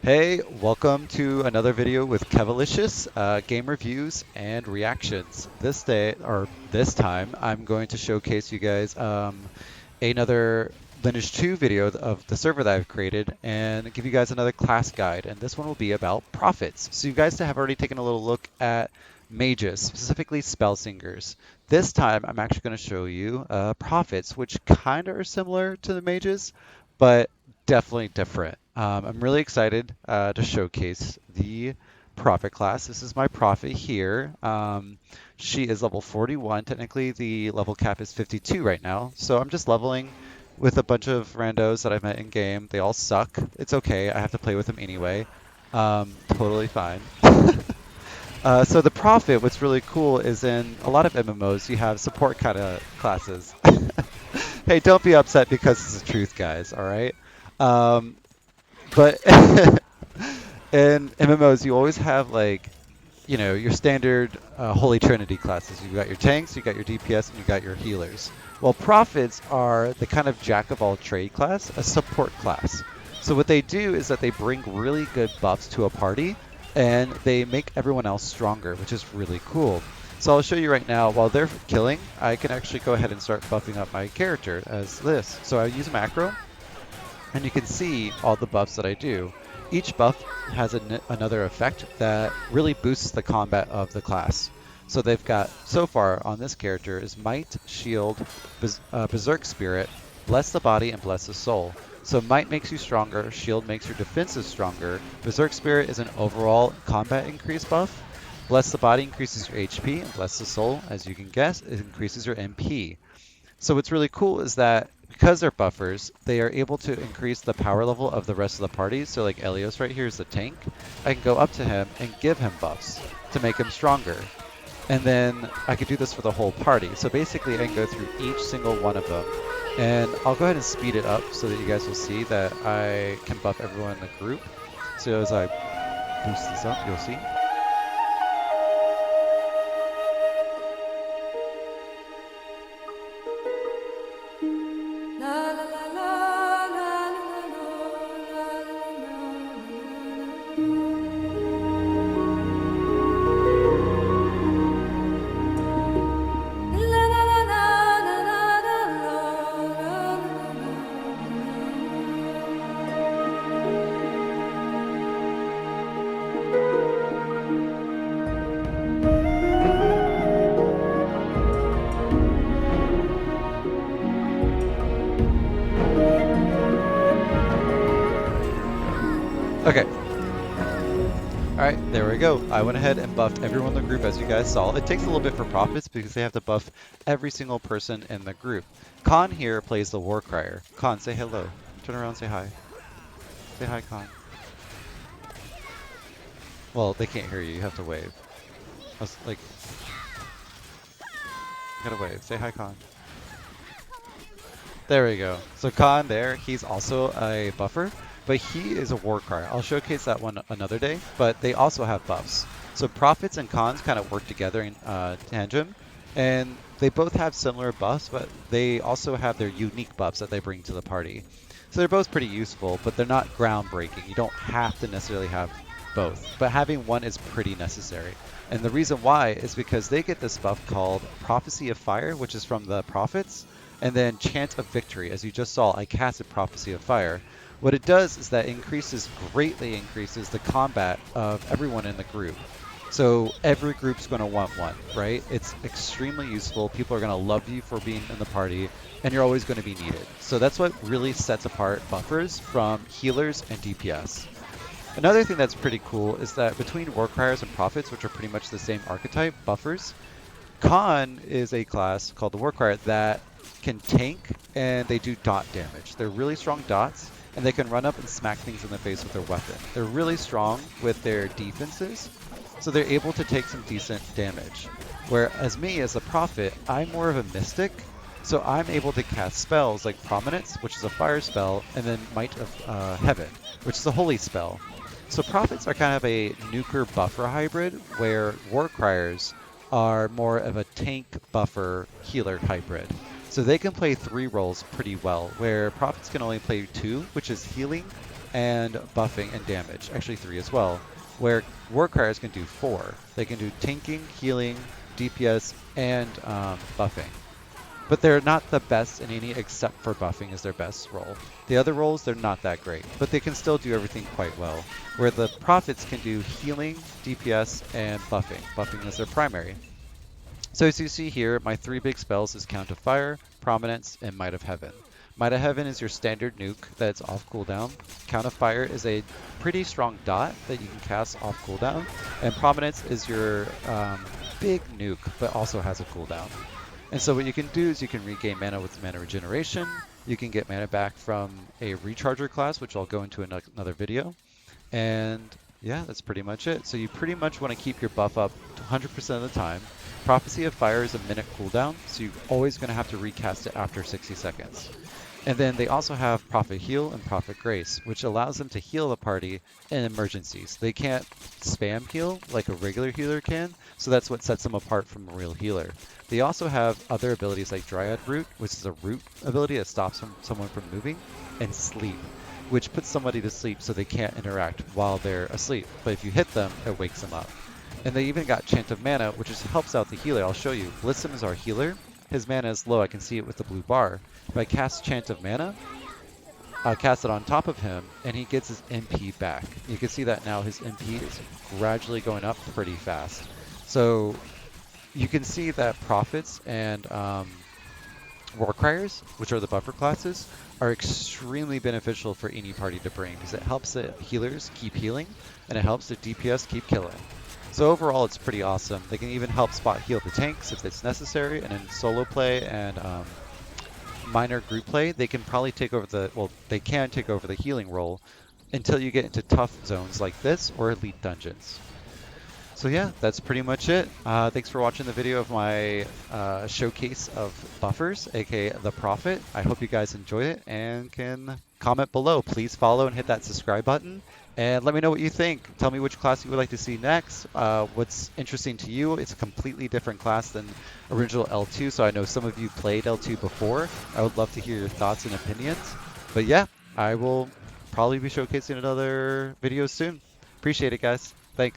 Hey, welcome to another video with Kevalicious, game reviews and reactions. This time, I'm going to showcase you guys another Lineage 2 video of the server that I've created and give you guys another class guide. And this one will be about prophets. So you guys have already taken a little look at mages, specifically spell singers. This time, I'm actually going to show you prophets, which kind of are similar to the mages, but definitely different. I'm really excited to showcase the prophet class. This is my prophet here. She is level 41. Technically, the level cap is 52 right now. So I'm just leveling with a bunch of randos that I've met in game. They all suck. It's okay. I have to play with them anyway. Totally fine. So the prophet, what's really cool is in a lot of MMOs, you have support kind of classes. Hey, don't be upset because it's the truth, guys, all right? Um, but in MMOs, you always have like, your standard Holy Trinity classes. You've got your tanks, you got your DPS, and you got your healers. Well, prophets are the kind of jack of all trade class, a support class. So what they do is that they bring really good buffs to a party, and they make everyone else stronger, which is really cool. So I'll show you right now, while they're killing, I can actually go ahead and start buffing up my character as this. So I use a macro, and you can see all the buffs that I do. Each buff has another effect that really boosts the combat of the class. So they've got, so far on this character, is Might, Shield, Berserk Spirit, Bless the Body, and Bless the Soul. So Might makes you stronger, Shield makes your defenses stronger, Berserk Spirit is an overall combat increase buff, Bless the Body increases your HP, and Bless the Soul, as you can guess, it increases your MP. So what's really cool is that because they're buffers, they are able to increase the power level of the rest of the party. So like Elios right here is the tank. I can go up to him and give him buffs to make him stronger. And then I could do this for the whole party. So basically I can go through each single one of them. And I'll go ahead and speed it up so that you guys will see that I can buff everyone in the group. So as I boost this up, you'll see. Okay. Alright, there we go. I went ahead and buffed everyone in the group as you guys saw. It takes a little bit for prophets because they have to buff every single person in the group. Khan here plays the War Crier. Khan, say hello. Turn around, say hi. Say hi, Khan. Well, they can't hear you. You have to wave. I was like... You gotta wave. Say hi, Khan. There we go. So Khan there, he's also a buffer, but he is a war crier. I'll showcase that one another day, but they also have buffs. So prophets and Khans kind of work together in tandem, and they both have similar buffs, but they also have their unique buffs that they bring to the party. So they're both pretty useful, but they're not groundbreaking. You don't have to necessarily have both, but having one is pretty necessary. And the reason why is because they get this buff called Prophecy of Fire, which is from the prophets, and then Chant of Victory. As you just saw, I casted Prophecy of Fire. What it does is that greatly increases the combat of everyone in the group. So every group's going to want one, right? It's extremely useful. People are going to love you for being in the party, and you're always going to be needed. So that's what really sets apart buffers from healers and DPS. Another thing that's pretty cool is that between War Criers and Prophets, which are pretty much the same archetype, buffers, Khan is a class called the War Crier that can tank, and they do dot damage. They're really strong dots, and they can run up and smack things in the face with their weapon. They're really strong with their defenses, so they're able to take some decent damage. Whereas me, as a prophet, I'm more of a mystic, so I'm able to cast spells like Prominence, which is a fire spell, and then Might of Heaven, which is a holy spell. So prophets are kind of a nuker buffer hybrid, where War Criers are more of a tank buffer healer hybrid. So they can play 3 roles pretty well, where prophets can only play 2, which is healing and buffing and damage, actually 3 as well, where war criers can do 4. They can do tanking, healing, DPS, and buffing. But they're not the best in any except for buffing is their best role. The other roles, they're not that great, but they can still do everything quite well. Where the prophets can do healing, DPS, and buffing. Buffing is their primary. So as you see here, my 3 big spells is Count of Fire, Prominence, and Might of Heaven. Might of Heaven is your standard nuke that's off cooldown. Count of Fire is a pretty strong dot that you can cast off cooldown. And Prominence is your big nuke, but also has a cooldown. And so what you can do is you can regain mana with mana regeneration. You can get mana back from a recharger class, which I'll go into in another video. And yeah, that's pretty much it. So you pretty much want to keep your buff up 100% of the time. Prophecy of Fire is a minute cooldown, so you're always going to have to recast it after 60 seconds. And then they also have Prophet Heal and Prophet Grace, which allows them to heal the party in emergencies. They can't spam heal like a regular healer can, so that's what sets them apart from a real healer. They also have other abilities like Dryad Root, which is a root ability that stops someone from moving, and Sleep, which puts somebody to sleep so they can't interact while they're asleep. But if you hit them, it wakes them up. And they even got Chant of Mana, which just helps out the healer. I'll show you. Blissim is our healer. His mana is low. I can see it with the blue bar. If I cast Chant of Mana, I cast it on top of him, and he gets his MP back. You can see that now his MP is gradually going up pretty fast. So you can see that Prophets and Warcriers, which are the buffer classes, are extremely beneficial for any party to bring because it helps the healers keep healing, and it helps the DPS keep killing. So overall, it's pretty awesome. They can even help spot heal the tanks if it's necessary, and in solo play and minor group play, they can probably take over they can take over the healing role until you get into tough zones like this or elite dungeons. So yeah, that's pretty much it. Thanks for watching the video of my showcase of buffers, aka the Prophet. I hope you guys enjoyed it and can comment below. Please follow and hit that subscribe button. And let me know what you think. Tell me which class you would like to see next. What's interesting to you. It's a completely different class than original L2, so I know some of you played L2 before. I would love to hear your thoughts and opinions. But yeah, I will probably be showcasing another video soon. Appreciate it, guys. Thanks.